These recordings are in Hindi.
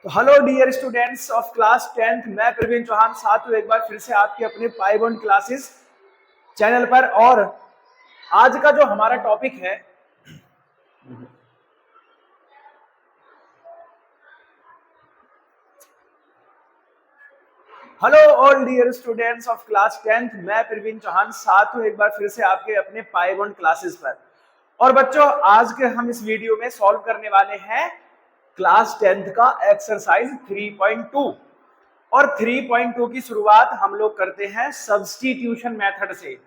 तो hello dear students of class 10th, मैं प्रवीण चौहान साथ हूँ एक बार फिर से आपके अपने पाइबॉन्ड क्लासेस चैनल पर। और आज का जो हमारा टॉपिक है hello all dear students of class 10th, मैं प्रवीण चौहान साथ हूँ एक बार फिर से आपके अपने पाइबॉन्ड क्लासेस पर। और बच्चों, आज के हम इस वीडियो में सॉल्व करने वाले हैं क्लास 10th का एक्सरसाइज 3.2। और 3.2 की शुरुआत हम लोग करते हैं सब्स्टिट्यूशन मेथड से।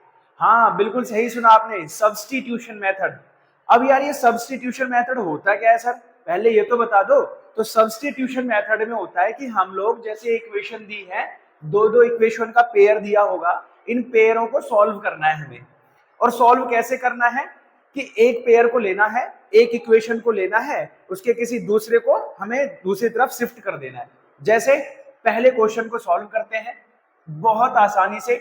हाँ, बिल्कुल सही सुना आपने, सब्स्टिट्यूशन मेथड। अब यार, ये सब्स्टिट्यूशन मेथड होता क्या है सर, पहले ये तो बता दो। तो सब्स्टिट्यूशन मेथड में होता है कि हम लोग जैसे इक्वेशन दी है, दो दो इक्वेशन का पेयर दिया होगा, इन पेयरों को सॉल्व करना है हमें। और सॉल्व कैसे करना है कि एक पेयर को लेना है, एक इक्वेशन को लेना है, उसके किसी दूसरे को हमें दूसरी तरफ शिफ्ट कर देना है। जैसे पहले क्वेश्चन को सॉल्व करते हैं बहुत आसानी से।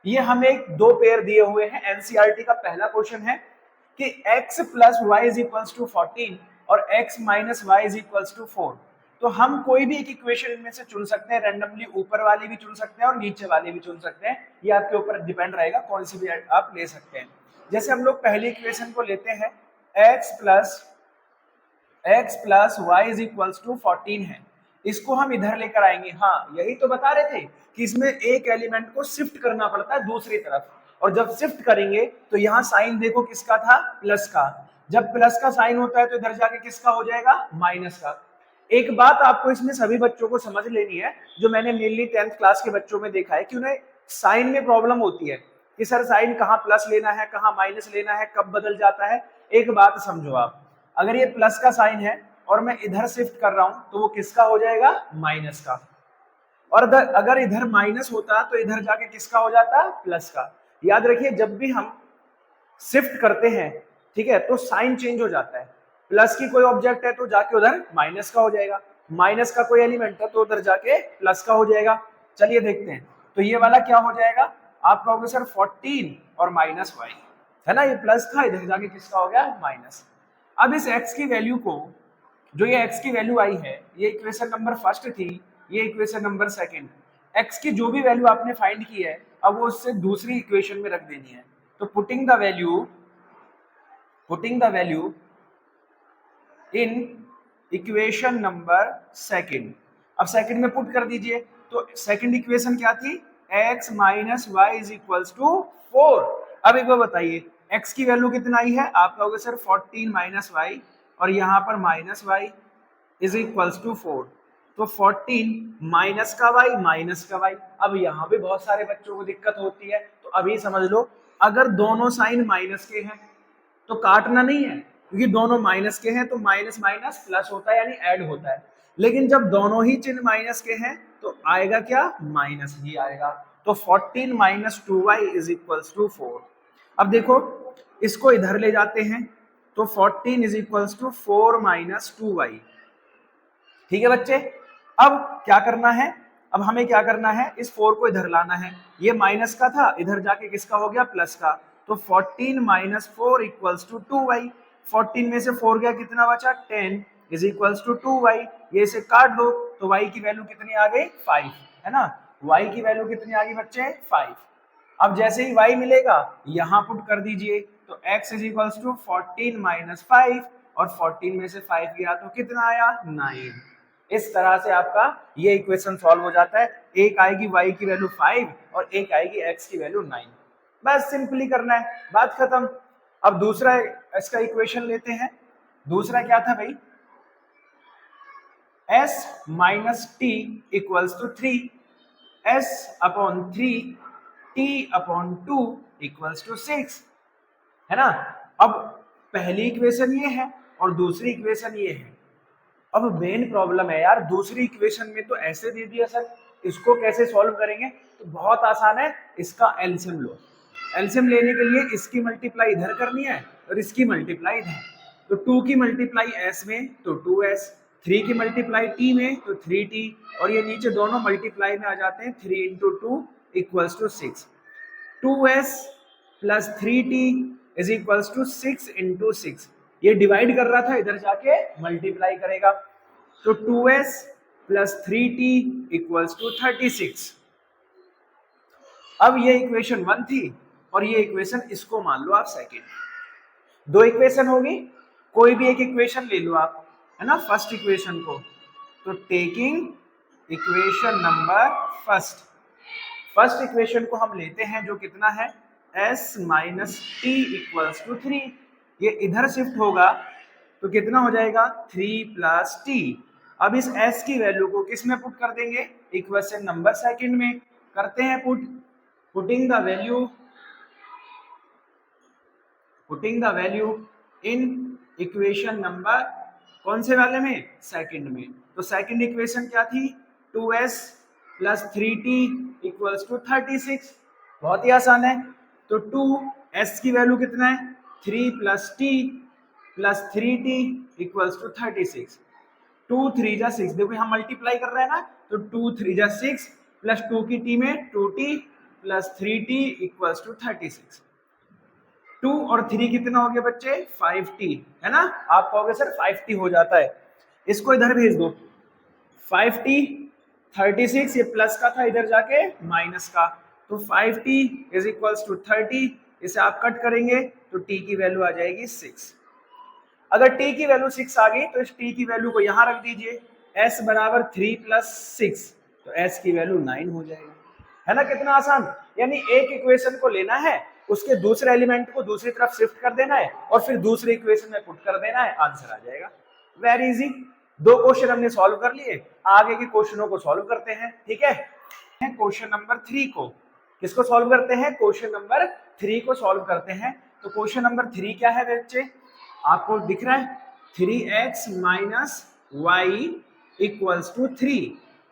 ये हमें दो पेयर दिए हुए हैं, एनसीईआरटी का पहला क्वेश्चन है कि x plus y is equals to 14 और x minus y is equals to 4। तो हम कोई भी एक इक्वेशन इनमें से चुन सकते हैं, रैंडमली ऊपर वाली भी चुन सकते हैं और नीचे वाली भी चुन सकते हैं। ये आपके ऊपर डिपेंड रहेगा, कौन सी भी आप ले सकते हैं। जैसे हम लोग पहली इक्वेशन को लेते हैं, x plus y is equals to 14 है, इसको हम इधर लेकर आएंगे। हाँ, यही तो बता रहे थे कि इसमें एक एलिमेंट को शिफ्ट करना पड़ता है दूसरी तरफ। और जब शिफ्ट करेंगे तो यहाँ साइन देखो किसका था, प्लस का। जब प्लस का साइन होता है तो इधर जाके किसका हो जाएगा, माइनस का। एक बात आपको इसमें सभी बच्चों को समझ लेनी है, जो मैंने मेनली 10th क्लास के बच्चों में देखा है कि उन्हें साइन में प्रॉब्लम होती है कि सर साइन कहाँ प्लस लेना है, कहाँ माइनस लेना है, कब बदल जाता है। एक बात समझो आप, अगर ये प्लस का साइन है और मैं इधर शिफ्ट कर रहा हूं तो वो किसका हो जाएगा, माइनस का। और अगर इधर माइनस होता तो इधर जाके किसका हो जाता, प्लस का। याद रखिए, जब भी हम शिफ्ट करते हैं, ठीक है, तो साइन चेंज हो जाता है। प्लस की कोई ऑब्जेक्ट है तो जाके उधर माइनस का हो जाएगा, माइनस का कोई एलिमेंट है तो उधर जाके प्लस का हो जाएगा। चलिए देखते हैं, तो ये वाला क्या हो जाएगा, आप कहोगे सर 14 और माइनस वाई है ना, ये प्लस था, इधर जाके किसका हो गया, माइनस। अब इस x की वैल्यू को, जो ये x की वैल्यू आई है, ये इक्वेशन नंबर फर्स्ट थी, ये इक्वेशन नंबर सेकंड। x की जो भी वैल्यू आपने फाइंड की है, अब वो उससे दूसरी इक्वेशन में रख देनी है। तो putting the value in equation number second. अब सेकंड में पुट कर दीजिए। तो सेकंड इक्वेशन क्या थी, x minus y is equals to 4। अब एक बार बताइए, x की वैल्यू कितना आई है, आप कहोगे सर 14 माइनस वाई, और यहाँ पर minus y is equals to 4। तो 14 माइनस का वाई माइनस का वाई। अब यहाँ पे बहुत सारे बच्चों को दिक्कत होती है, तो अभी समझ लो, अगर दोनों साइन माइनस के हैं तो काटना नहीं है, क्योंकि दोनों माइनस के हैं तो माइनस माइनस प्लस होता है, यानी ऐड होता है। लेकिन जब दोनों ही चिन्ह माइनस के हैं तो आएगा क्या, माइनस ही आएगा। तो 14 minus 2y is equals to 4। अब देखो, इसको इधर ले जाते हैं तो 14 is equals to 4 minus 2y। ठीक है बच्चे, अब क्या करना है, अब हमें क्या करना है, इस 4 को इधर लाना है। ये माइनस का था, इधर जाके किसका हो गया, प्लस का। तो 14 माइनस 4 इक्वल्स टू 2y। 14 में से 4 गया, कितना बचा, 10 इज इक्वल्स टू 2y। ये इसे काट दो तो y की वैल्यू कितनी आ गई, 5, है ना। y की वैल्यू कितनी आ गई बच्चे, 5। अब जैसे ही y मिलेगा यहां पुट कर दीजिए, तो x is equals to 14 minus 5, और 14 में से 5 गया तो कितना आया, 9। इस तरह से आपका ये इक्वेशन सॉल्व हो जाता है। एक आएगी y की वैल्यू 5 और एक आएगी x की वैल्यू 9। बस सिंपली करना है, बात खत्म। अब दूसरा इसका इक्वेशन लेते हैं। दूसरा क्या था भाई, s minus t equals to 3, s upon 3 t upon 2 equals to 6, है ना। अब पहली इक्वेशन ये है और दूसरी इक्वेशन ये है। अब मेन प्रॉब्लम है यार, दूसरी इक्वेशन में तो ऐसे दे दिया सर, इसको कैसे सॉल्व करेंगे, तो बहुत आसान है, इसका एलसीएम लो। एलसीएम लेने के लिए इसकी मल्टीप्लाई इधर करनी है और इसकी मल्टीप्लाई इधर। तो 2 की मल्टीप्लाई s में तो 2s, 3 की मल्टीप्लाई t में तो 3t, और ये नीचे दोनों मल्टीप्लाई में आ जाते हैं, 3 into 2 equals to 6। 2s plus 3t is equals to 6 into 6। ये डिवाइड कर रहा था, इधर जाके मल्टीप्लाई करेगा। तो 2s plus 3t equals to 36। अब ये इक्वेशन 1 थी और ये इक्वेशन इसको मान लो आप सेकेंड। दो इक्वेशन होगी, कोई भी एक इक्वेशन ले लो आप, है ना, फर्स्ट इक्वेशन को। तो taking equation number first equation को हम लेते हैं जो कितना है s minus t equals to 3। ये इधर शिफ्ट होगा तो कितना हो जाएगा 3 प्लस टी। अब इस s की वैल्यू को किस में पुट कर देंगे, इक्वेशन नंबर सेकंड में करते हैं putting the value in equation number कौन से वाले में, सेकंड में। तो सेकंड इक्वेशन क्या थी, 2s plus 3t equals to 36। बहुत ही आसान है। तो 2s की वैल्यू कितना है 3 plus t plus 3t equals to 36। 2 3 जा 6, देखो यहाँ मल्टीप्लाई कर रहे हैं ना, तो 2 3 जा 6 प्लस 2 की t में 2t plus 3t equals to 36। 2 और 3 कितना हो गया बच्चे 5t, है ना। आप कहोगे सर 5t हो जाता है, इसको इधर भेज दो। 5t 36, ये प्लस का था इधर जाके माइनस का, तो 5t इज इक्वल्स टू 30। इसे आप कट करेंगे तो t की वैल्यू आ जाएगी 6। अगर t की वैल्यू 6 आ गई तो इस t की वैल्यू को यहां रख दीजिए, s बराबर 3 प्लस 6, तो s की वैल्यू 9 हो जाएगी, है ना। कितना आसान, यानी एक इक्वेशन को लेना है, उसके दूसरे एलिमेंट को दूसरी तरफ शिफ्ट कर देना है और फिर दूसरे इक्वेशन में पुट कर देना है, आंसर आ जाएगा। Very easy. दो क्वेश्चन हमने सॉल्व कर लिए, आगे के क्वेश्चनों को सॉल्व करते हैं, ठीक है। क्वेश्चन नंबर 3 को, किसको सॉल्व करते हैं, क्वेश्चन नंबर 3 को सॉल्व करते हैं। तो क्वेश्चन नंबर 3 क्या है बच्चे, आपको दिख रहा है 3x minus Y equals to 3।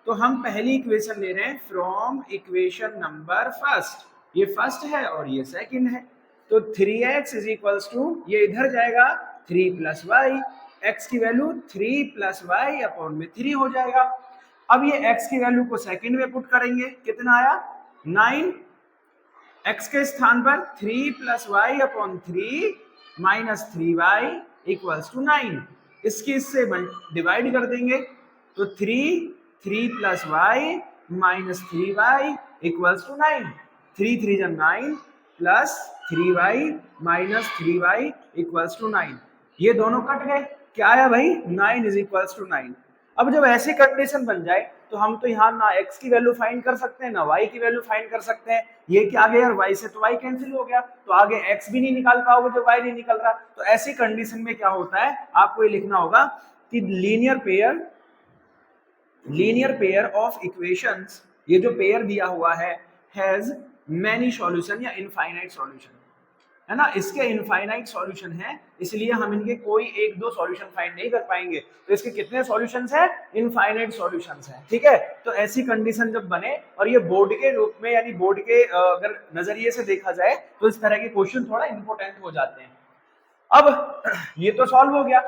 तो हम पहली इक्वेशन ले रहे हैं फ्रॉम इक्वेशन नंबर फर्स्ट, ये फर्स्ट है और ये सेकंड है। तो 3x इज इक्वल्स टू, ये इधर जाएगा 3 प्लस वाई, x की वैल्यू 3 प्लस वाई अपॉन में 3 हो जाएगा। अब ये x की वैल्यू को सेकंड में पुट करेंगे, कितना आया 9, x के स्थान पर 3 plus y upon 3 minus 3y equals to 9। इसकी इससे डिवाइड कर देंगे तो 3 plus y minus 3y equals to 9। 3 3 जा 9 plus 3y minus 3y equals to 9। ये दोनों कट गए, क्या आया भाई 9 इज इक्वल्स टू 9। अब जब ऐसी कंडीशन बन जाए तो हम तो यहाँ ना x की वैल्यू फाइंड कर सकते हैं ना y की वैल्यू फाइंड कर सकते हैं। ये क्या आ गया यार, y से तो y कैंसिल हो गया, तो आगे x भी नहीं निकाल पाओगे जब y नहीं निकल रहा। तो ऐसी कंडीशन में क्या होता है, आपको ये लिखना होगा कि लीनियर पेयर ऑफ इक्वेशंस, ये जो पेयर दिया हुआ है हैज मैनी सॉल्यूशन या इनफाइनाइट सॉल्यूशन, है ना। इसके इनफाइनाइट सॉल्यूशन है, इसलिए हम इनके कोई एक दो सॉल्यूशन फाइंड नहीं कर पाएंगे। तो इसके कितने सॉल्यूशंस हैं, इनफाइनाइट सॉल्यूशंस हैं, ठीक है। तो ऐसी कंडीशन जब बने, और ये बोर्ड के रूप में यानी बोर्ड के अगर नजरिए से देखा जाए तो इस तरह के क्वेश्चन थोड़ा इंपॉर्टेंट हो जाते हैं। अब ये तो सॉल्व हो गया।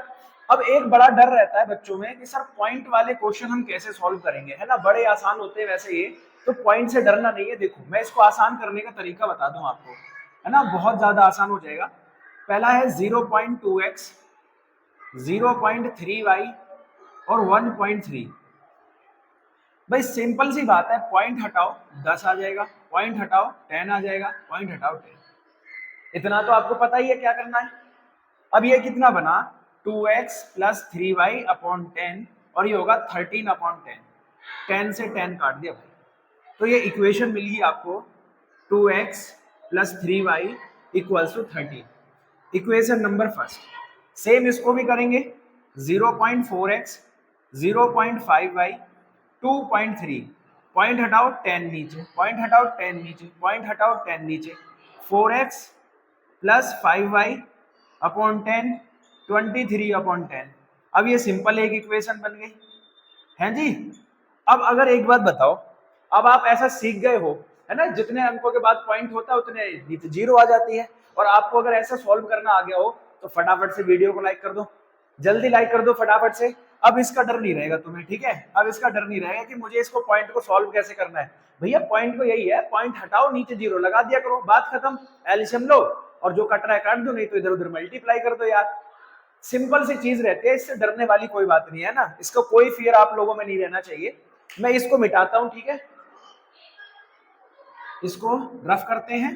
अब एक बड़ा डर रहता है बच्चों में कि सर पॉइंट वाले क्वेश्चन हम कैसे सॉल्व करेंगे, है ना। बड़े आसान होते हैं वैसे ये, तो पॉइंट से डरना नहीं है। देखो मैं इसको आसान करने का तरीका बता दूं आपको, है ना, बहुत ज्यादा आसान हो जाएगा। पहला है 0.2x, 0.3y और 1.3। भाई सिंपल सी बात है, पॉइंट हटाओ 10 आ जाएगा, पॉइंट हटाओ 10 आ जाएगा, पॉइंट हटाओ 10। इतना तो आपको पता ही है क्या करना है। अब ये कितना बना 2x प्लस 3y अपॉन 10 और ये होगा 13 अपॉन 10। 10 से 10 काट दिया भाई, तो ये इक्वेशन मिल गई आपको 2x plus 3y equals to 13। Equation number first. Same इसको भी करेंगे 0.4x, 0.5y, 2.3, पॉइंट हटाओ 10 नीचे, पॉइंट हटाओ 10 नीचे, पॉइंट हटाओ 10 नीचे, 4x plus 5y upon 10, 23 upon 10। अब ये सिंपल एक इक्वेशन बन गई, है जी। अब अगर एक बात बताओ, अब आप ऐसा सीख गए हो, है ना, जितने अंकों के बाद पॉइंट होता है उतने जीरो आ जाती है। और आपको अगर ऐसा सॉल्व करना आ गया हो तो फटाफट से वीडियो को लाइक कर दो, जल्दी लाइक कर दो फटाफट से। अब इसका डर नहीं रहेगा तुम्हें, ठीक है। अब इसका डर नहीं रहेगा कि मुझे इसको पॉइंट को सॉल्व कैसे करना है। भैया पॉइंट को यही है, पॉइंट हटाओ नीचे जीरो लगा दिया करो, बात खत्म। एलसीएम लो और जो कट रहा है काट दो, नहीं तो इधर उधर मल्टीप्लाई कर दो यार, सिंपल सी चीज रहती है, इससे डरने वाली कोई बात नहीं है ना, इसका कोई फियर आप लोगों में नहीं रहना चाहिए। मैं इसको मिटाता हूं, ठीक है, इसको रफ करते हैं।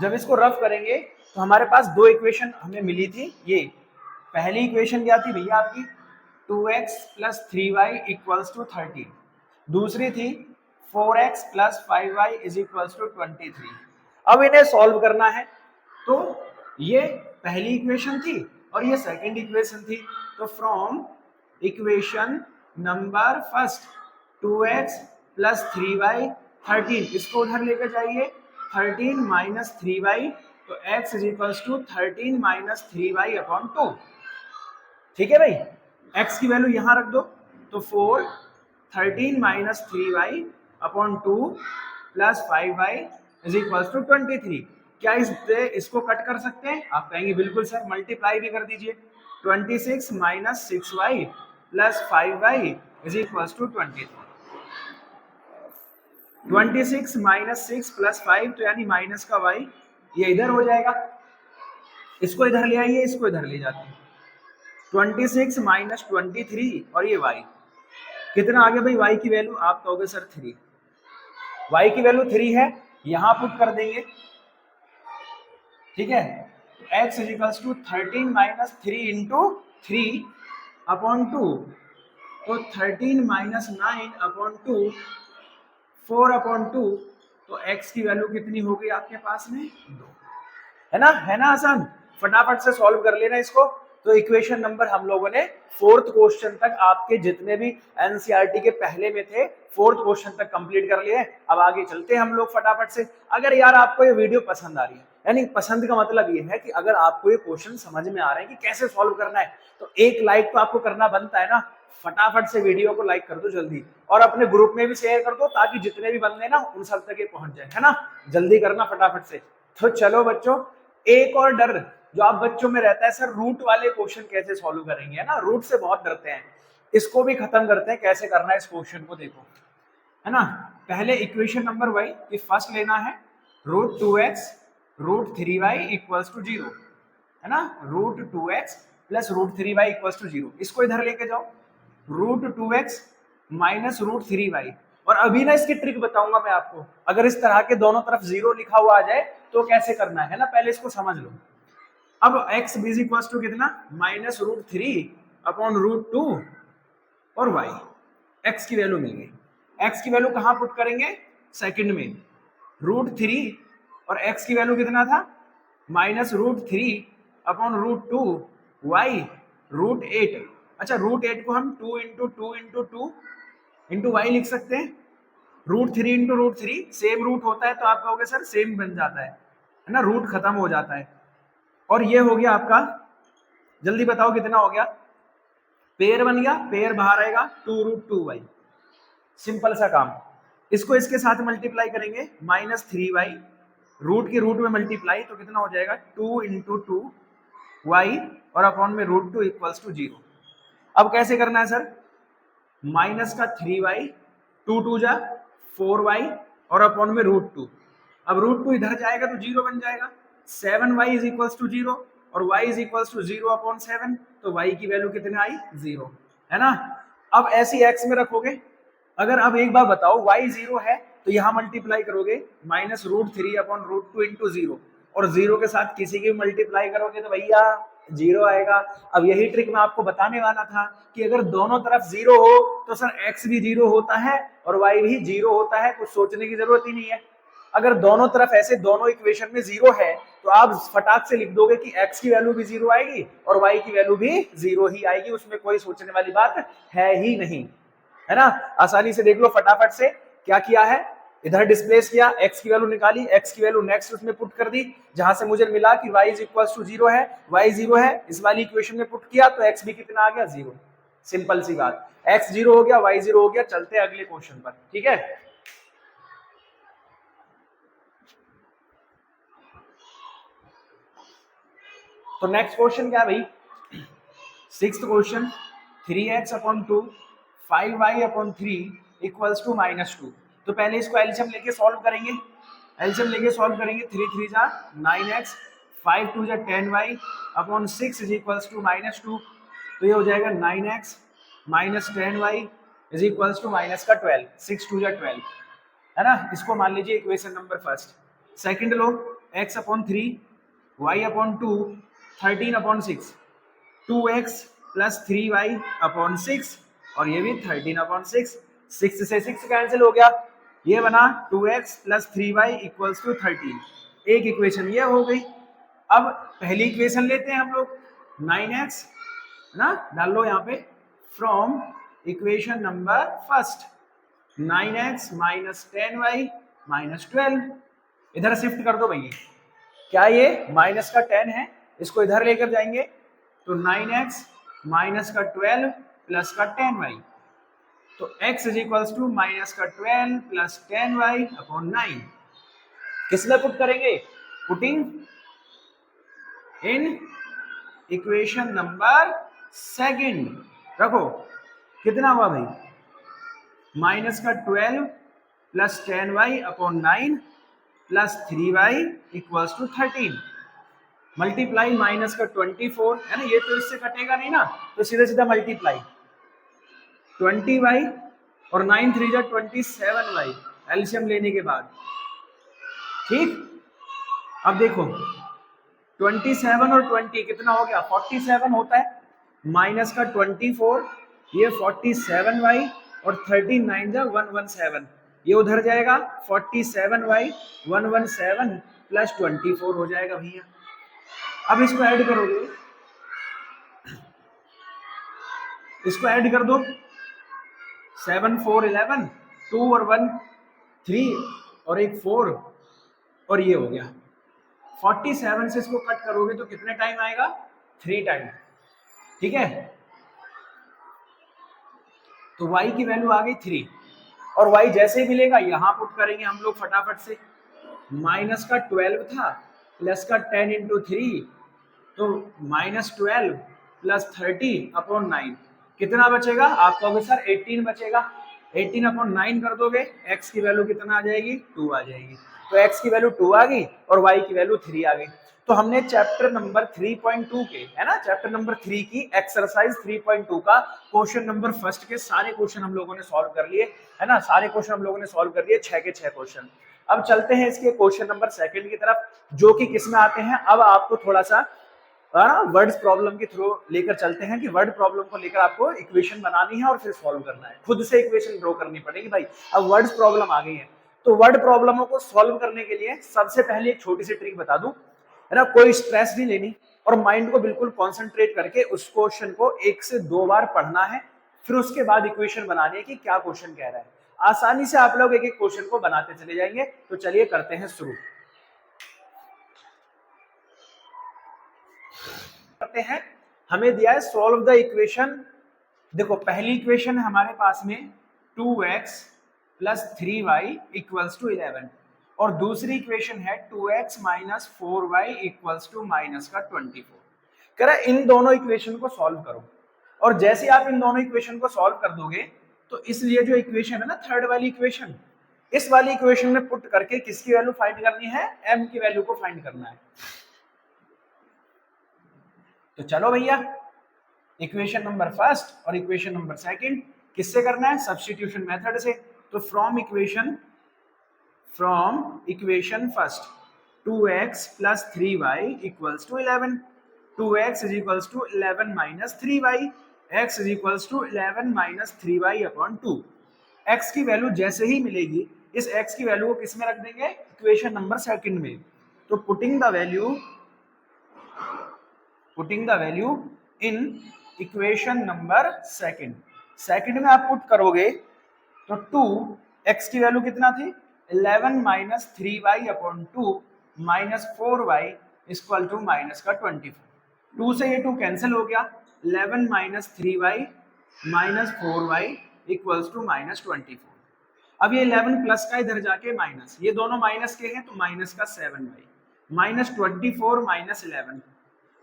जब इसको रफ करेंगे तो हमारे पास दो इक्वेशन हमें मिली थी। ये पहली इक्वेशन क्या थी भैया आपकी, 2x plus 3y equals to 13। दूसरी थी 4x plus 5y is equals to 23। अब इन्हें सॉल्व करना है। तो ये पहली इक्वेशन थी और ये सेकंड इक्वेशन थी। तो from equation number first 2x plus 3y 13, इसको उधर लेकर जाइए, 13 माइनस 3y, तो x is equals to 13 minus 3y upon 2। ठीक है भाई, x की वैल्यू यहां रख दो, तो 4 13 minus 3y upon 2 plus 5y is equals to 23। क्या इसको कट कर सकते हैं? आप कहेंगे बिल्कुल सर, मल्टीप्लाई भी कर दीजिए। 26 minus 6y plus 5y is equals to 23। 26 minus 6 plus 5, तो यानी माइनस का y, ये इधर हो जाएगा, इसको इधर ले आइए, इसको इधर ले जाते हैं। 26 माइनस 23 और ये y कितना आ गया भाई? y की वैल्यू आप कहोगे सर 3, y की वैल्यू 3 है, यहां पुट कर देंगे, ठीक है। x is equals to 13 minus 3 into 3 upon 2, तो 13 माइनस 9 अपॉन 2, 4 अपॉन 2, तो x की वैल्यू कितनी हो गई आपके पास में? 2, है ना आसान, फटाफट से सॉल्व कर लेना इसको। तो इक्वेशन नंबर हम लोगों ने फोर्थ क्वेश्चन तक, आपके जितने भी एनसीईआरटी के पहले में थे, फोर्थ क्वेश्चन तक कंप्लीट कर लिए। अब आगे चलते हैं हम लोग फटाफट से। अगर यार आपको ये वीडियो पसंद आ रही है, यानी पसंद का मतलब ये है कि अगर आपको ये क्वेश्चन समझ में आ रहे हैं कि कैसे सॉल्व करना है, तो एक लाइक तो आपको करना बनता है ना। फटाफट से वीडियो को लाइक कर दो जल्दी, और अपने ग्रुप में भी शेयर कर दो, ताकि जितने भी बंदे ना उन सब तक ये पहुंच जाए, है ना। जल्दी करना फटाफट से। तो चलो बच्चों, एक और डर जो आप बच्चों में रहता है, सर रूट वाले क्वेश्चन कैसे सॉल्व करेंगे, है ना, रूट से बहुत डरते हैं। इसको भी खत्म करते हैं, कैसे करना है इस क्वेश्चन को, देखो, है ना। पहले इक्वेशन नंबर y की फर्स्ट लेना है, root 2x root 3y equals to 0, है ना, root 2x plus root 3y equals to 0। इसको इधर लेके जाओ, root 2x minus root 3y। और अभी ना इसकी ट्रिक बताऊंगा मैं आपको, अगर इस तरह के दोनों तरफ 0 लिखा हुआ आ जाए तो कैसे करना है ना, पहले इसको समझ लो। अब x इज इक्वल टू कितना? माइनस रूट 3 अपॉन रूट 2 और y, x की वैल्यू मिल गई। x की वैल्यू कहां पुट करेंगे? सेकंड में, रूट 3 और x की वैल्यू कितना था? Minus root 3 upon root 2, y root 8। अच्छा, रूट 8 को हम 2 इंटू 2 इंटू 2 इंटू वाई लिख सकते हैं। Root 3 into root 3 same root होता है, तो आप कहोगे सर सेम बन जाता है ना, रूट खत्म हो जाता है। और ये हो गया आपका, जल्दी बताओ कितना हो गया? पेयर बन गया, पेयर बाहर आएगा 2 रूट 2y। सिंपल सा काम। इसको इसके साथ मल्टीप्लाई करेंगे, माइनस 3y, रूट के रूट में मल्टीप्लाई, तो कितना हो जाएगा? 2 इंटू 2y और अपॉन में रूट 2 इक्वल्स टू 0। अब कैसे करना है सर? माइनस का 3y, 2 2 जा 4y और अपॉन में रूट 2। अब रूट 2 इधर जाएगा तो 0 बन जाएगा। 7y इज इक्वल्स टू 0 और y is equals to 0 upon 7, तो y की वैल्यू कितने आई? 0, है ना। अब ऐसी x में रखोगे। अगर अब एक बार बताओ, y 0 है तो यहां मल्टीप्लाई करोगे, minus root 3 upon root 2 into 0, और 0 के साथ किसी की मल्टीप्लाई करोगे तो भैया 0 आएगा। अब यही ट्रिक मैं आपको बताने वाला था कि अगर दोनों तरफ 0 हो तो सर x भी 0 होता है और y भी 0 होता है, कुछ सोचने की जरूरत ही नहीं है। अगर दोनों तरफ ऐसे दोनों इक्वेशन में 0 है तो आप फटाक से लिख दोगे कि x की वैल्यू भी 0 आएगी और y की वैल्यू भी 0 ही आएगी, उसमें कोई सोचने वाली बात है ही नहीं, है ना। आसानी से देख लो फटाफट से, क्या किया है, इधर डिस्प्लेस किया, x की वैल्यू निकाली, x की वैल्यू नेक्स्ट उसमें पुट कर दी, जहां से मुझे मिला कि y इज इक्वल टू 0 है, y 0 है, इस वाली इक्वेशन में पुट किया तो x भी कितना आ गया? 0। सिंपल सी बात, x 0 हो गया, y 0 हो गया। चलते हैं अगले क्वेश्चन पर, ठीक है। तो नेक्स्ट क्वेश्चन क्या है भाई? Sixth question, 3x upon 2 5y upon 3 equals to -2। तो पहले इसको एलसीएम लेके सॉल्व करेंगे, एलसीएम लेके सॉल्व करेंगे। 3 3 जा 9x, 5 टू जा 10y upon 6 is equals to -2, तो ये हो जाएगा 9x minus 10y is equals to minus का 12, 6 टू जा 12, है ना। इसको मान लीजिए इक्वेशन नंबर फर्स्ट। सेकंड लो, x upon 3 y upon 2 13 upon 6, 2x plus 3y upon 6 और ये भी 13 अपॉन 6, 6 से 6 कैंसिल हो गया, ये बना 2x plus 3y equals to 13, एक इक्वेशन ये हो गई। अब पहली इक्वेशन लेते हैं हम लोग, 9x ना डाल लो यहाँ पे, from equation number first 9x minus 10y minus 12, इधर शिफ्ट कर दो भैया, क्या ये माइनस का 10 है, इसको इधर लेकर जाएंगे तो 9x माइनस का 12 प्लस का 10y, तो x is equals to minus का 12 प्लस 10y अपॉन 9, किसमें पुट करेंगे, putting in equation number second, रखो कितना हुआ भाई, माइनस का 12 plus 10y upon 9 plus 3y equals to 13, multiply minus का 24 है ना, ये तो इससे कटेगा नहीं ना, तो सीधा सीधा मल्टीप्लाई 20y और 9 3 जा 27y एलसीएम लेने के बाद, ठीक। अब देखो 27 और 20 कितना हो गया, 47 होता है, माइनस का 24, ये 47y और 39 जा 117, ये उधर जाएगा 47y 117 प्लस 24 हो जाएगा भैया। अब इसको ऐड करोगे, इसको ऐड कर दो, 7 4 11, 2 और 1 3 और एक 4 और ये हो गया 47 से इसको कट करोगे तो कितने टाइम आएगा, 3 टाइम, ठीक है। तो y की वैल्यू आ गई 3 और y जैसे ही मिलेगा यहां पुट करेंगे हम लोग फटाफट से, माइनस का 12 था प्लस का 10 इंटू 3, तो माइनस 12 प्लस 30 अपॉन 9, कितना बचेगा, आप कहोगे सर 18 बचेगा, 18 अपॉन 9 कर दोगे, x की वैल्यू कितना आ जाएगी, 2 आ जाएगी, तो x की वैल्यू 2 आ गई और y की वैल्यू 3 आ गई। तो हमने चैप्टर नंबर 3.2 के, है ना, चैप्टर नंबर 3 की एक्सरसाइज 3.2 का क्वेश्चन नंबर फर्स्ट के सारे क्वेश्चन हम लोगों ने सॉल्व कर लिए, है ना, सारे क्वेश्चन हम लोगों ने सॉल्व कर लिए, 6 के 6 क्वेश्चन। अब चलते हैं इसके क्वेश्चन नंबर सेकंड की तरफ, जो कि किसमें आते हैं, अब आपको थोड़ा सा वर्ड्स प्रॉब्लम के थ्रू लेकर चलते हैं कि वर्ड प्रॉब्लम को लेकर आपको इक्वेशन बनानी है और फिर सॉल्व करना है, खुद से इक्वेशन ड्रॉ करनी पड़ेगी भाई। अब वर्ड्स प्रॉब्लम आ गई है, तो वर्ड प्रॉब्लमों को सॉल्व करने के लिए सबसे पहले एक छोटी सी ट्रिक बता दूं, है ना, कोई स्ट्रेस नहीं लेनी और माइंड को बिल्कुल कॉन्सेंट्रेट करके उस क्वेश्चन को 1 से 2 बार पढ़ना है, फिर उसके बाद इक्वेशन बनानी है कि क्या क्वेश्चन कह रहा है। आसानी से आप लोग एक एक क्वेश्चन को बनाते चले जाएंगे। तो चलिए करते हैं शुरू, करते हैं। हमें दिया है सॉल्व द इक्वेशन, देखो पहली इक्वेशन है हमारे पास में 2x plus 3y equals to 11 और दूसरी इक्वेशन है 2x minus 4y equals to minus का 24। कह रहा है इन दोनों इक्वेशन को सॉल्व करो, और जैसे आप इन दोनों इक्वेशन को सॉल्व कर दोगे तो इसलिए जो इक्वेशन है ना थर्ड वाली इक्वेशन, इस वाली इक्वेशन में पुट करके किसकी वैल्यू फाइंड करनी है, m की वैल्यू को फाइंड करना है। तो चलो भैया इक्वेशन नंबर फर्स्ट और इक्वेशन नंबर सेकंड किससे करना है, सब्स्टिट्यूशन मेथड से। तो from equation first 2x plus 3y equals to 11, 2x is equals to 11 minus 3y, x is equals to 11 minus 3y upon 2। x की वैल्यू जैसे ही मिलेगी इस x की वैल्यू को किस में रख देंगे, इक्वेशन नंबर सेकंड में। तो putting the value in equation number second में आप पुट करोगे तो 2x की वैल्यू कितना थी, 11 minus 3y upon 2 minus 4y equal to minus का 24। 2 से ये 2 कैंसिल हो गया, 11 minus 3y minus 4y equals to minus 24। अब ये 11 प्लस का इधर जाके माइनस, ये दोनों माइनस के हैं तो माइनस का 7y माइनस 24 माइनस 11।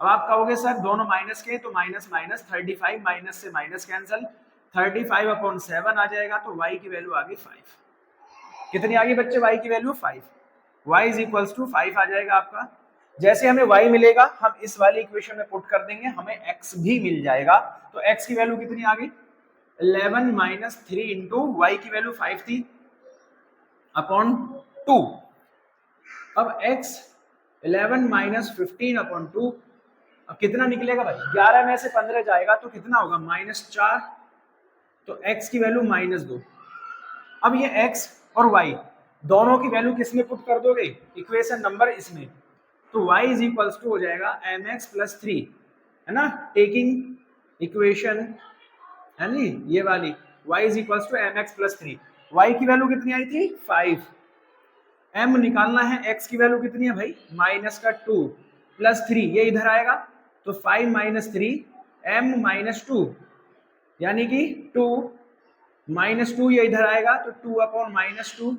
अब आप कहोगे सर दोनों माइनस के तो माइनस माइनस 35, माइनस से माइनस कैंसिल, 35 अपॉन 7 आ जाएगा, तो y की वैल्यू आ गई 5। कितनी आ गई बच्चे, y की value 5, y is equals to 5 आ जाएगा आपका। जैसे हमें y मिलेगा हम इस वाली इक्वेशन में पुट कर देंगे, हमें x भी मिल जाएगा। तो x की वैल्यू कितनी आ गई 11 माइनस 3 इंटू वाई की वैल्यू 5 थी अपॉन 2। अब x 11 माइनस 15 अपॉन 2, अब कितना निकलेगा भाई 11 में से 15 जाएगा तो कितना होगा -4, तो x की वैल्यू -2। अब ये x और y दोनों की वैल्यू किस में पुट कर दोगे, इक्वेशन नंबर इसमें, तो y इज इक्वल्स टू हो जाएगा mx प्लस 3, है ना, टेकिंग इक्वेशन है नी ये वाली, y is equals to mx plus 3। y की वैल्यू कितनी आई थी 5, m निकालना है, x की वैल्यू कितनी है भाई -2 प्लस 3, ये इधर आएगा तो 5 माइनस 3 m -2 यानी कि 2 -2, ये इधर आएगा तो 2 अपॉन -2,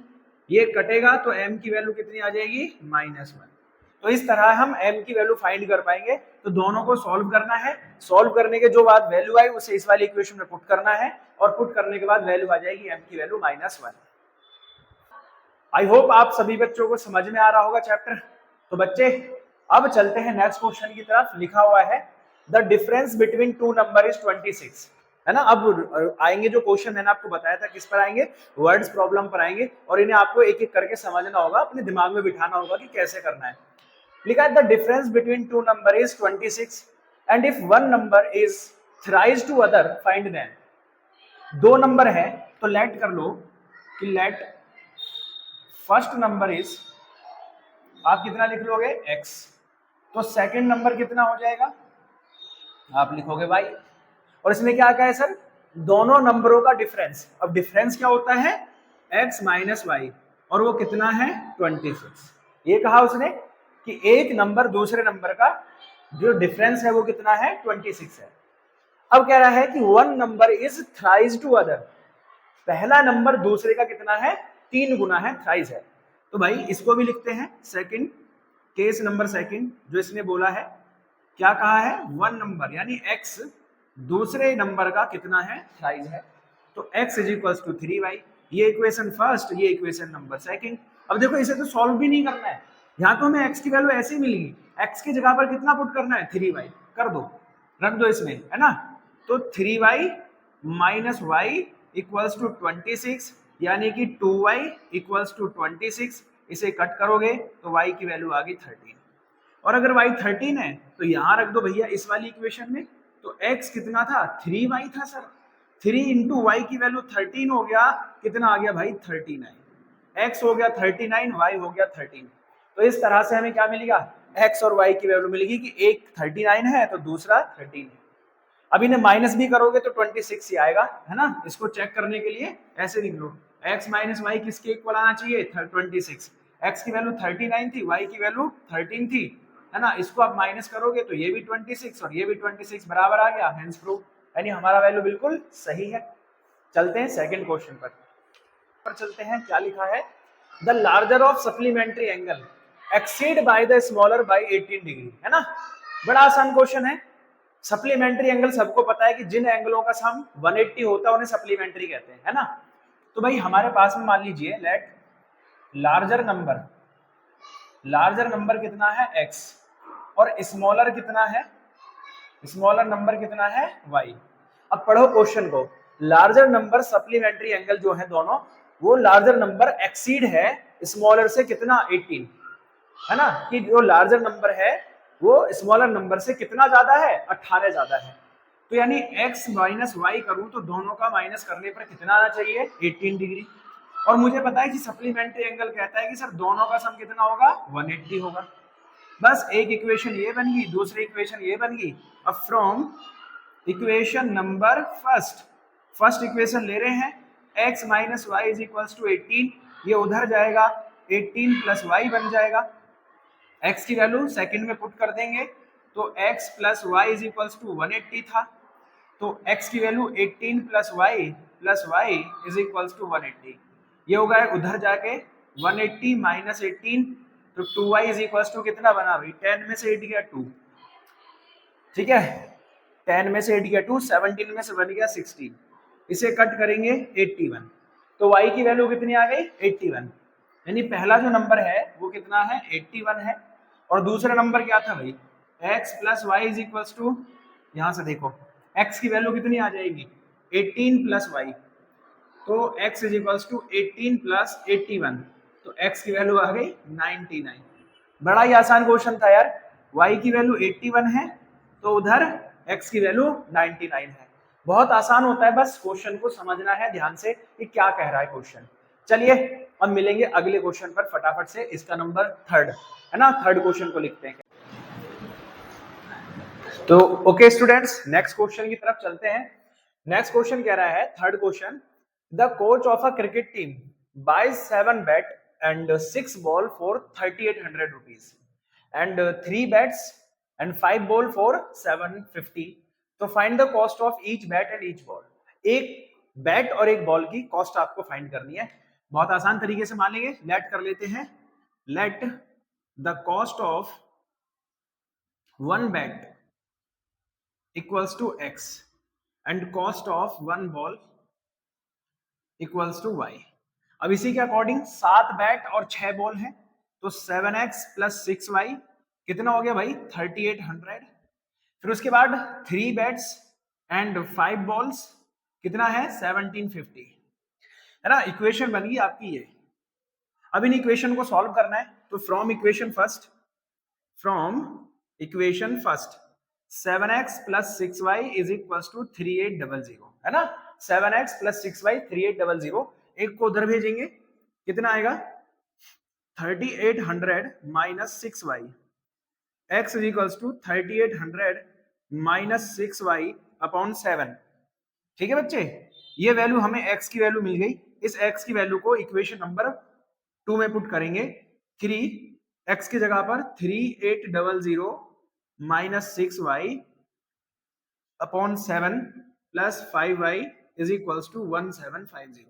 ये कटेगा तो m की वैल्यू कितनी आ जाएगी -1। तो इस तरह हम m की वैल्यू फाइंड कर पाएंगे। तो दोनों को सॉल्व करना है, सॉल्व करने के जो बाद वैल्यू आई उसे इस वाली इक्वेशन में पुट करना है और पुट करने के बाद वैल्यू आ जाएगी m की वैल्यू -1। आई होप आप सभी बच्चों को समझ में आ रहा होगा चैप्टर। तो बच्चे अब चलते हैं नेक्स्ट क्वेश्चन की तरफ। लिखा हुआ है the difference between two number is 26, है ना। अब आएंगे जो क्वेश्चन मैंने आपको बताया था किस पर आएंगे, वर्ड्स प्रॉब्लम पर आएंगे, और इन्हें आपको एक एक करके समझना होगा, अपने दिमाग में बिठाना होगा कि कैसे करना है। लिखा है the difference between two number is 26 and if one number is thrice to other find them. दो नंबर है तो लेट कर लो कि लेट फर्स्ट नंबर इज, आप कितना लिख लोगे x, तो सेकंड नंबर कितना हो जाएगा आप लिखोगे y। और इसमें क्या क्या है सर, दोनों नंबरों का डिफरेंस। अब डिफरेंस क्या होता है x माइनस वाई, और वो कितना है 26। ये कहा उसने कि एक नंबर दूसरे नंबर का जो डिफरेंस है वो कितना है 26 है। अब कह रहा है कि one number is thrice to other, पहला नंबर दूसरे का कितना है 3 गुना है, थ्राइज है। तो भाई इसको भी लिखते हैं सेकंड, केस नंबर सेकंड जो इसने बोला है, क्या कहा है वन नंबर यानी x दूसरे नंबर का कितना है थ्राइज है, तो x is equals to 3y। ये इक्वेशन फर्स्ट, ये इक्वेशन नंबर सेकंड। अब देखो इसे तो सॉल्व भी नहीं करना है, यहाँ तो हमें x की वैल्यू ऐसे ही मिलेगी, x की जगह पर कितना पुट करना है 3y कर दो, रख दो इसमें, है ना। तो 3y minus Y equals to 26 यानी कि 2y इक्वल्स टू 26। इसे कट करोगे तो y की वैल्यू आ गई 13, और अगर y 13 है तो यहां रख दो भैया इस वाली इक्वेशन में। तो x कितना था 3y था सर, 3 इंटू वाई की वैल्यू 13 हो गया, कितना आ गया भाई 39, x हो गया 39, y हो गया 13। तो इस तरह से हमें क्या मिलेगा x और y की वैल्यू मिलेगी कि एक 39 है तो दूसरा 13 है। अब इन्हें माइनस भी करोगे तो 26 ही आएगा, है ना। इसको चेक करने के लिए ऐसे लिख लो x माइनस वाई किसके इक्वल आना चाहिए 26। x की वैल्यू 39 थी, y की वैल्यू 13 थी, है ना। इसको आप माइनस करोगे तो ये भी 26 और ये भी 26 बराबर आ गया, हेंस प्रूव, यानी हमारा वैल्यू बिल्कुल सही है। चलते हैं सेकंड क्वेश्चन पर चलते हैं। क्या लिखा है the larger of supplementary angle exceed by the smaller by 18 degree, है ना। बड़ा आसान क्वेश्चन है। सप्लीमेंट्री एंगल सबको पता है कि जिन एंगलों का सम 180 होता है उन्हें सप्लीमेंट्री कहते हैं, है ना। तो भाई हमारे पास में मान लीजिए लेट लार्जर नंबर कितना है x और स्मॉलर कितना है, स्मॉलर नंबर कितना है y। अब पढ़ो क्वेश्चन को, लार्जर नंबर सप्लीमेंट्री एंगल जो है दोनों, वो लार्जर नंबर एक्सीड है स्मॉलर से कितना 18, है ना, कि जो लार्जर नंबर है वो स्मॉलर नंबर से कितना ज्यादा है 18 ज्यादा है। तो यानी x माइनस वाई करूं तो दोनों का माइनस करने पर कितना आना चाहिए 18 डिग्री। और मुझे पता है कि सप्लीमेंट्री एंगल कहता है कि सर दोनों का सम कितना होगा 180 होगा। बस एक इक्वेशन ये बन गई, दूसरी इक्वेशन ये बन गई। अब from equation number first equation ले रहे हैं x minus y is equals to 18, ये उधर जाएगा 18 प्लस वाई बन जाएगा। x की वैल्यू सेकंड में पुट कर देंगे तो x plus y is equals to 180 था, तो x की value 18 plus y is equals to 180, ये होगा उधर जाके 180 माइनस 18, तो 2y इज इक्वल्स टू कितना बना भाई 10 में से 8 गया 2, ठीक है 10 में से 8 गया 2, 17 में से बन गया 16, इसे कट करेंगे 81, तो y की वैल्यू कितनी आ गई 81, यानी पहला जो नंबर है वो कितना है 81 है, और दूसरा नंबर क्या था भाई, x plus y is equals to, यहां से देखो x की वैल्यू कितनी आ जाएगी 18 प्लस वाई, तो x is equals to 18 plus 81, तो x की वैल्यू आ गई 99। बड़ा ही आसान क्वेश्चन था यार, y की वैल्यू 81 है तो उधर x की वैल्यू 99 है। बहुत आसान होता है, बस क्वेश्चन को समझना है ध्यान से कि क्या कह रहा है क्वेश्चन। चलिए अब मिलेंगे अगले क्वेश्चन पर फटाफट से, इसका नंबर 3 है ना, 3 क्वेश्चन को लिखते हैं। तो ओके स्टूडेंट्स, नेक्स्ट क्वेश्चन की तरफ चलते हैं। नेक्स्ट क्वेश्चन कह रहा है 3rd question, the coach of a cricket team buys 7 bat and 6 ball for 3800 rupees and 3 bats and 5 ball for 750, तो find the cost of each bat and each ball. एक बैट और एक बॉल की कॉस्ट आपको फाइंड करनी है। बहुत आसान तरीके से मान लेंगे, लेट कर लेते हैं, let the cost of one bat equals to x and cost of one ball equals to y। अब इसी के अकॉर्डिंग 7 बैट और 6 बॉल हैं, तो 7x प्लस 6y कितना हो गया भाई 3800। फिर उसके बाद 3 बैट्स एंड 5 बॉल्स कितना है 1750, है ना। इक्वेशन बन गई आपकी ये। अब इन इक्वेशन को सॉल्व करना है, तो from equation first 7x plus 6y is equals to 3800, है ना। 7x प्लस 6y 3800, एक को उधर भेजेंगे कितना आएगा 3800 minus 6y, x is equals to 3800 minus 6y upon 7। ठीक है बच्चे, ये वैल्यू हमें x की वैल्यू मिल गई। इस x की वैल्यू को इक्वेशन नंबर 2 में पुट करेंगे, 3x की जगह पर 3800 minus 6y upon 7 plus 5y is equals to 1750।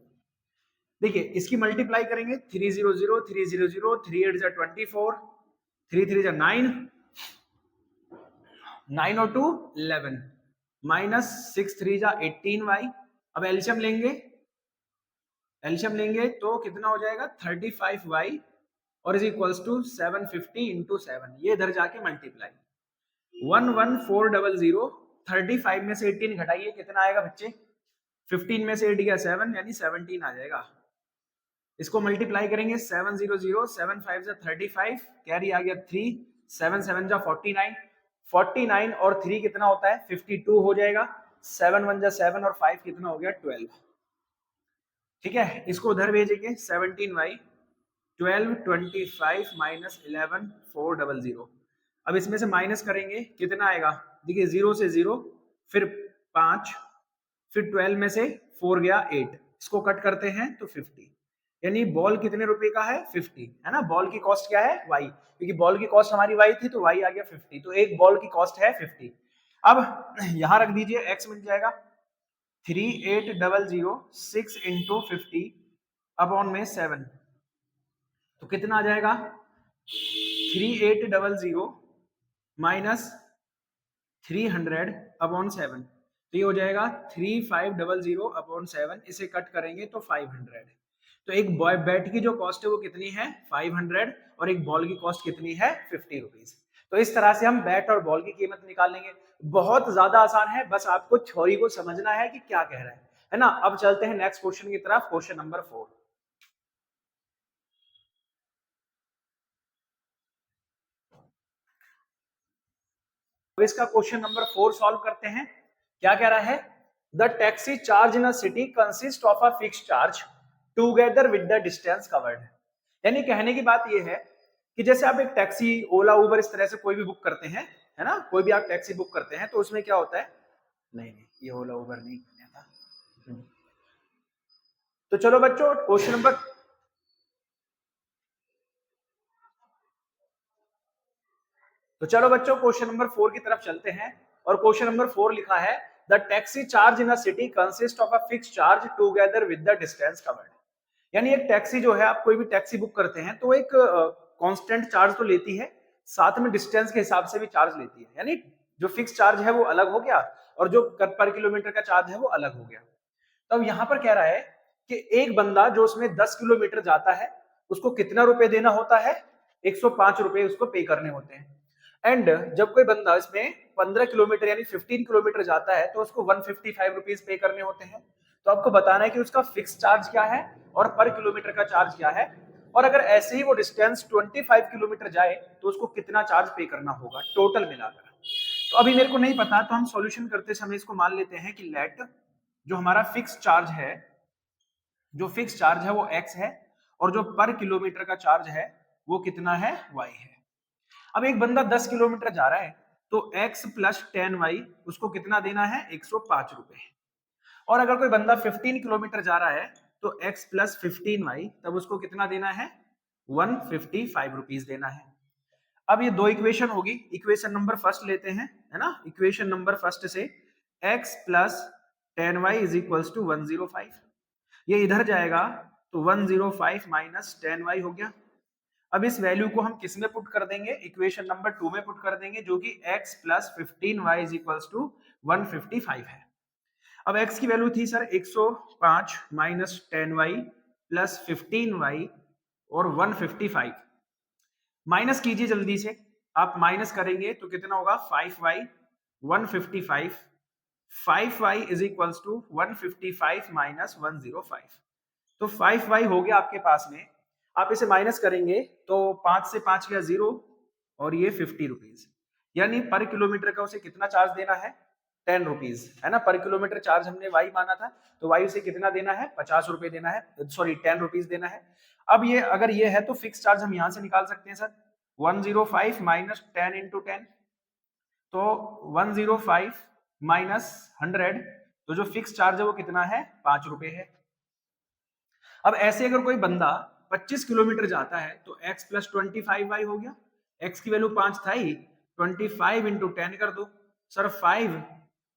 देखिए इसकी मल्टीप्लाई करेंगे, 300 300 3 8 जा 24, 3 3 जा 9, 9 और 2 11 माइनस 6 3 जा 18y। अब एलसीएम लेंगे तो कितना हो जाएगा 35y और इज इक्वल्स टू 750 इंटू 7, ये इधर जाके मल्टीप्लाई 11400, 35 में से 18 घटाइए कितना आएगा बच्चे, 15 में से 8 गया 7 यानी 17 आ जाएगा। इसको मल्टीप्लाई करेंगे 700 7 5 जा 35, कैरी आ गया 3, 7 7 जा 49, 49 और 3 कितना होता है 52 हो जाएगा, 7 1 जा 7 और 5 कितना हो गया 12। ठीक है, इसको उधर भेजेंगे 17y 12 25 माइनस 11 400। अब इसमें से माइनस करेंगे कितना आएगा, देखिए 0 से 0, फिर 5, फिर 12 में से 4 गया 8, इसको कट करते हैं तो 50, यानी बॉल कितने रुपए का है 50, है ना। बॉल की कॉस्ट क्या है y, क्योंकि बॉल की कॉस्ट हमारी y थी तो y आ गया 50, तो एक बॉल की कॉस्ट है 50। अब यहां रख दीजिए x मिल जाएगा 3800 6 इंटू 50 अपॉन में 7, तो कितना आ जाएगा 3800 माइनस 300 अपॉन 7, तो ये हो जाएगा 3500 अपॉन 7, इसे कट करेंगे तो 500। तो एक बैट की जो कॉस्ट है वो कितनी है 500 और एक बॉल की कॉस्ट कितनी है 50 रुपीज। तो इस तरह से हम बैट और बॉल की कीमत निकालेंगे। बहुत ज्यादा आसान है, बस आपको थ्योरी को समझना है कि क्या कह रहा है ना। अब चलते हैं नेक्स्ट क्वेश्चन की तरफ, क्वेश्चन नंबर 4। अब इसका क्वेश्चन नंबर 4 सॉल्व करते हैं। क्या कह रहा है, the taxi charge in a city consist of a fixed charge together with the distance covered. यानी कहने की बात यह है कि जैसे आप एक टैक्सी ओला उबर इस तरह से कोई भी बुक करते हैं, है ना, कोई भी आप टैक्सी बुक करते हैं तो उसमें क्या होता है, नहीं ये ओला उबर नहीं था। तो चलो बच्चों क्वेश्चन नंबर, तो चलो बच्चों क्वेश्चन नंबर 4 की तरफ चलते हैं। और क्वेश्चन नंबर 4 लिखा है, the taxi charge in a city consist of a fixed charge together with the distance covered. यानी एक टैक्सी जो है, आप कोई भी टैक्सी बुक करते हैं तो एक कांस्टेंट चार्ज तो लेती है, साथ में डिस्टेंस के हिसाब से भी चार्ज लेती है। यानी जो फिक्स चार्ज है वो अलग हो गया और जो पर किलोमीटर का चार्ज है वो अलग हो गया। तो अब यहाँ पर कह रहा है कि एक बंदा जो उसमें 10 किलोमीटर जाता है उसको कितना रुपए देना होता है, 105 रुपए उसको पे करने होते हैं। एंड जब कोई बंदा इसमें 15 किलोमीटर यानी 15 किलोमीटर जाता है तो उसको 155 रुपीज पे करने होते हैं। तो आपको बताना है कि उसका फिक्स चार्ज क्या है और पर किलोमीटर का चार्ज क्या है, और अगर ऐसे ही वो डिस्टेंस 25 किलोमीटर जाए तो उसको कितना चार्ज पे करना होगा टोटल मिलाकर। तो अभी मेरे को नहीं पता, तो हम सॉल्यूशन करते समय इसको मान लेते हैं कि लेट जो हमारा फिक्स चार्ज है, जो फिक्स चार्ज है वो x है, और जो पर किलोमीटर का चार्ज है वो कितना है, y है। अब एक बंदा 10 किलोमीटर जा रहा है तो x प्लस 10y उसको कितना देना है, 105 रुपए। और अगर कोई बंदा 15 किलोमीटर जा रहा है तो x प्लस 15y तब उसको कितना देना है, 155 रुपीज देना है। अब ये दो इक्वेशन होगी, इक्वेशन नंबर फर्स्ट लेते हैं, है ना। इक्वेशन नंबर फर्स्ट से x plus 10y is equals to 105, ये इधर जाएगा तो 105 माइनस 10y हो गया। अब इस वैल्यू को हम किस में पुट कर देंगे, इक्वेशन नंबर 2 में पुट कर देंगे, जो कि x plus 15y is equals to 155 है। अब x की वैल्यू थी sir 105 minus 10y plus 15y और 155, माइनस कीजिए जल्दी से, आप माइनस करेंगे तो कितना होगा, 5y 155, 5y is equals to 155 minus 105, तो 5y हो गया आपके पास में। आप इसे माइनस करेंगे तो 5 से 5 गया 0 और ये 50 रुपीज, यानी पर किलोमीटर का उसे कितना चार्ज देना है, 10 रुपीज, है ना। पर किलोमीटर चार्ज हमने y माना था तो y उसे कितना देना है, 50 रुपए देना है, सॉरी 10 रुपीज देना है। अब ये अगर ये है तो फिक्स चार्ज हम यहां से निकाल सकते हैं सर, 105 माइनस 10 इंटू 10, तो 105 माइनस 100, तो जो फिक्स चार्ज है वो कितना है, 5 रुपए है। अब ऐसे अगर कोई बंदा 25 किलोमीटर जाता है तो x प्लस 25y हो गया, x की वैल्यू 5 था ही, 25 इंटू 10 कर दो सर, 5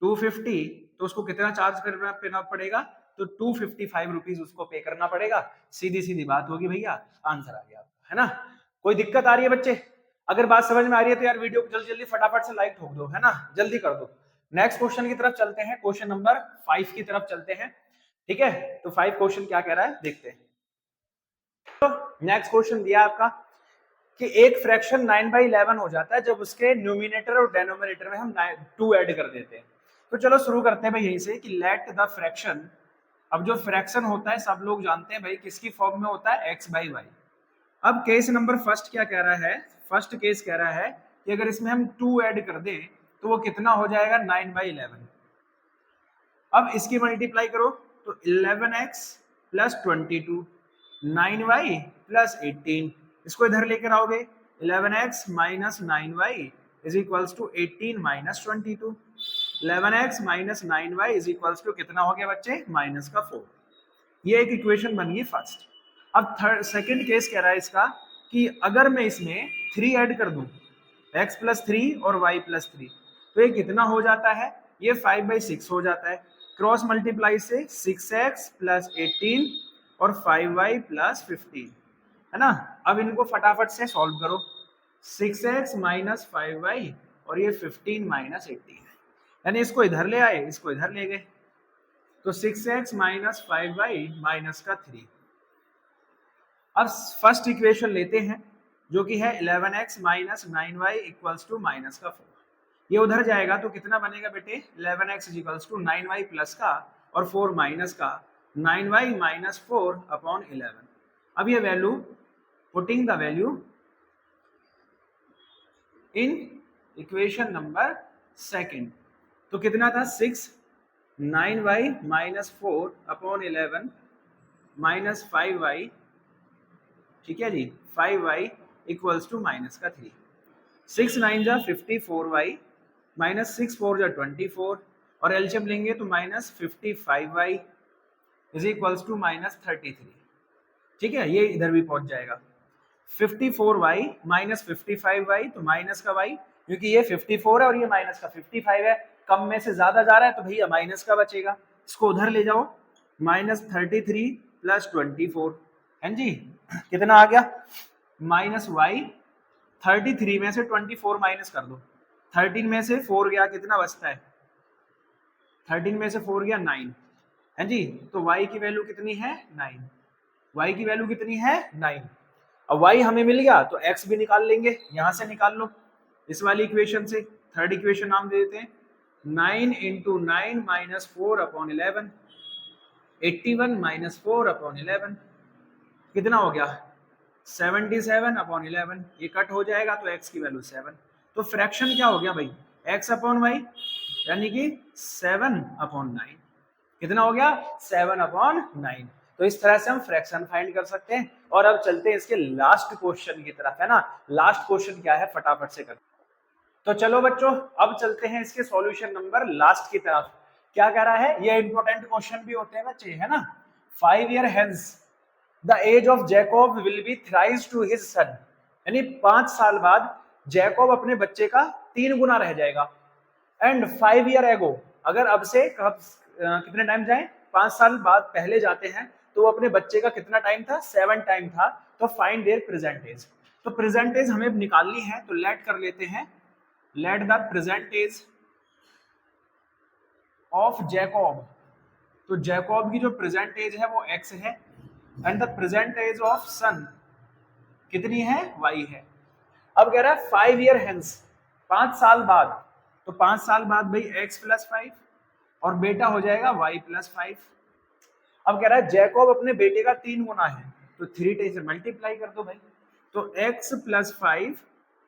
250, तो उसको कितना चार्ज करना पड़ेगा, तो 255 रुपीज उसको पे करना पड़ेगा। सीधी सीधी बात होगी भैया, आंसर आ गया आपका, है ना। कोई दिक्कत आ रही है बच्चे, अगर बात समझ में आ रही है तो यार वीडियो को जल्दी जल्दी फटाफट से लाइक ठोक दो, है ना, जल्दी कर दो। नेक्स्ट क्वेश्चन की तरफ चलते हैं, क्वेश्चन नंबर 5 की तरफ चलते हैं, ठीक है। तो 5 क्वेश्चन क्या कह रहा है देखते हैं। तो नेक्स्ट क्वेश्चन दिया आपका कि एक फ्रैक्शन 9/11 हो जाता है जब उसके न्यूमिनेटर और डेनोमिनेटर में हम 2 ऐड कर देते हैं। तो चलो शुरू करते हैं भाई यहीं से कि लेट द फ्रैक्शन, अब जो फ्रैक्शन होता है सब लोग जानते हैं भाई किसकी फॉर्म में होता है, x/y। अब केस नंबर फर्स्ट क्या कह रहा है, फर्स्ट केस कह रहा है कि अगर इसमें हम 2 ऐड कर दें तो वो कितना हो जाएगा, 9/11। अब इसकी मल्टीप्लाई करो तो 11x प्लस 22, 9y प्लस 18, इसको इधर लेकर आओगे 11x minus 9y is equals to 18 minus 22, 11x minus 9y is equals to कितना हो गया बच्चे, माइनस का 4। ये एक इक्वेशन बन गई फर्स्ट। अब थर्ड सेकंड केस कह रहा है इसका कि अगर मैं इसमें 3 ऐड कर दूं, x प्लस 3 और y प्लस 3, तो ये कितना हो जाता है, ये 5/6 हो जाता है। क्रॉस मल्टीप्लाई से 6x प्लस 18 और 5y प्लस 15, है ना। अब इनको फटाफट से सॉल्व करो, 6x माइनस 5y और ये 15 माइनस 18, यानी इसको इधर ले आए, इसको इधर ले गए, तो 6x माइनस 5y माइनस का 3। अब फर्स्ट इक्वेशन लेते हैं जो कि है 11x minus 9y equals to minus का 4, ये उधर जाएगा तो कितना बनेगा बेटे, 11x equals to 9y plus का और 4 माइनस का, 9y माइनस 4 अपॉन 11। अब ये value, putting the value in equation number second, तो कितना था 6, 9y minus 4 upon 11 minus 5y, ठीक है जी, 5y इक्वल्स टू माइनस का 3, 6 9 जा 54y माइनस 6 4 जा 24, और एलसीएम लेंगे तो minus 55y is equals to minus 33, ठीक है, ये इधर भी पहुंच जाएगा। 54y माइनस 55y तो माइनस का y, क्योंकि ये 54 है और ये माइनस का 55 है, कम में से ज्यादा जा रहा है तो भैया माइनस का बचेगा, इसको उधर ले जाओ, माइनस 33 प्लस 24, है जी, कितना आ गया, माइनस y, 33 में से 24 माइनस कर दो, 13 में से 4 गया, कितना बचता है, 13 में से 4 गया 9, है जी, तो y की वैल्यू कितनी है 9, y की वैल्यू कितनी है 9। अब y हमें मिल गया तो x भी निकाल लेंगे, यहां से निकाल लो इस वाली इक्वेशन से। थर्ड इक्वेशन नाम दे देते हैं 9 × 9 - 4/11, 81 - 4/11 कितना हो गया 77/11। ये कट हो जाएगा तो x की वैल्यू 7। तो फ्रैक्शन क्या हो गया भाई x/y यानी कि 7/9। कितना हो गया 7/9। तो इस तरह से हम फ्रैक्शन फाइंड कर सकते हैं। और अब चलते हैं इसके लास्ट क्वेश्चन की तरफ, है ना। लास्ट क्वेश्चन क्या है फटाफट से करते। तो चलो बच्चों अब चलते हैं इसके सॉल्यूशन नंबर लास्ट की तरफ। क्या कह रहा है, ये इंपॉर्टेंट क्वेश्चन भी होते हैं बच्चे, है ना। 5 years hence the age of Jacob will be thrice to his son, यानी 5 साल बाद जैकब अपने बच्चे का 3 गुना रह जाएगा। एंड 5 years ago, अगर अब से कितने टाइम जाए 5 साल बाद पहले जाते हैं तो वो अपने बच्चे का कितना टाइम था 7 टाइम था। तो फाइंड देयर प्रेजेंट एज। तो प्रेजेंट एज हमें निकालनी है तो लेट कर लेते हैं, let the present age of Jacob. तो जैकब की जो प्रेजेंट एज है वो x है and the present age of son कितनी है y है। अब कह रहा है 5 years hence 5 साल बाद, तो 5 साल बाद भाई x + 5 और बेटा हो जाएगा y + 5। अब कह रहा है जैकब अपने बेटे का 3 गुना है तो 3 से मल्टीप्लाई कर दो भाई। तो x + 5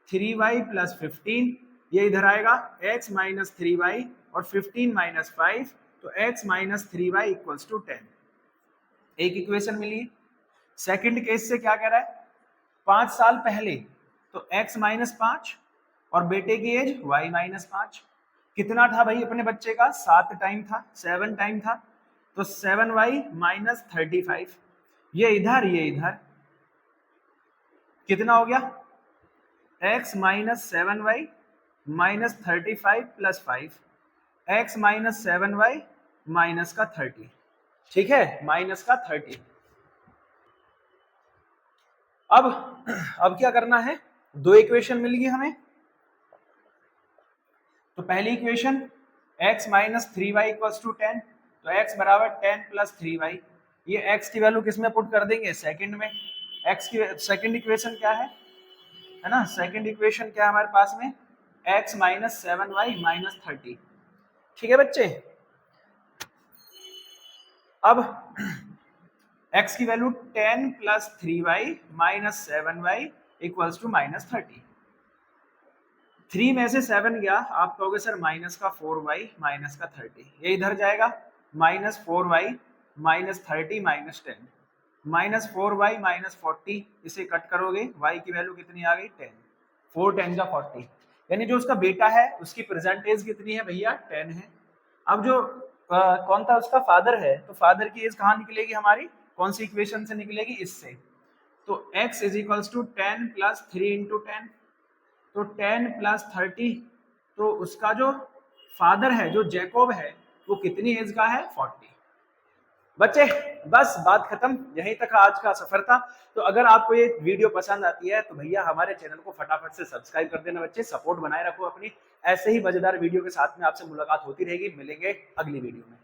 3y + 15, ये इधर आएगा x - 3y और 15 - 5 तो x - 3y = 10। एक इक्वेशन मिली। सेकंड केस से क्या कह रहा है 5 साल पहले तो x - 5 और बेटे की एज y - 5। कितना था भाई अपने बच्चे का 7 टाइम था, 7 टाइम था तो 7y - 35। ये इधर कितना हो गया x - 7y - 35 + 5 x - 7y - 30, ठीक है -30। अब क्या करना है, 2 इक्वेशन मिल गई हमें। तो पहली इक्वेशन x - 3y = 10, तो x = 10 + 3y। ये x की वैल्यू किस में पुट कर देंगे सेकंड में। x की सेकंड इक्वेशन क्या है ना, सेकंड इक्वेशन क्या है हमारे पास में x - 7y - 30, ठीक है बच्चे। अब x की वैल्यू 10 + 3y - 7y = -30। 3 में से 7 गया, आप कहोगे सर -4y - 30, ये इधर जाएगा -4y - 30 - 10 -4y - 40, इसे कट करोगे y की वैल्यू कितनी आ गई 10, 4 10 का 40। यानी जो उसका बेटा है उसकी प्रेजेंट एज कितनी है भैया 10 है। अब जो कौन था उसका फादर है, तो फादर की एज कहाँ निकलेगी हमारी, कौन सी इक्वेशन से निकलेगी, इससे। तो x = 10 + 3 × 10, तो 10 + 30, तो उसका जो फादर है जो जैकब है वो कितनी एज का है 40। बच्चे बस बात खत्म, यहीं तक आज का सफर था। तो अगर आपको ये वीडियो पसंद आती है तो भैया हमारे चैनल को फटाफट से सब्सक्राइब कर देना बच्चे, सपोर्ट बनाए रखो अपनी। ऐसे ही मजेदार वीडियो के साथ में आपसे मुलाकात होती रहेगी, मिलेंगे अगली वीडियो में।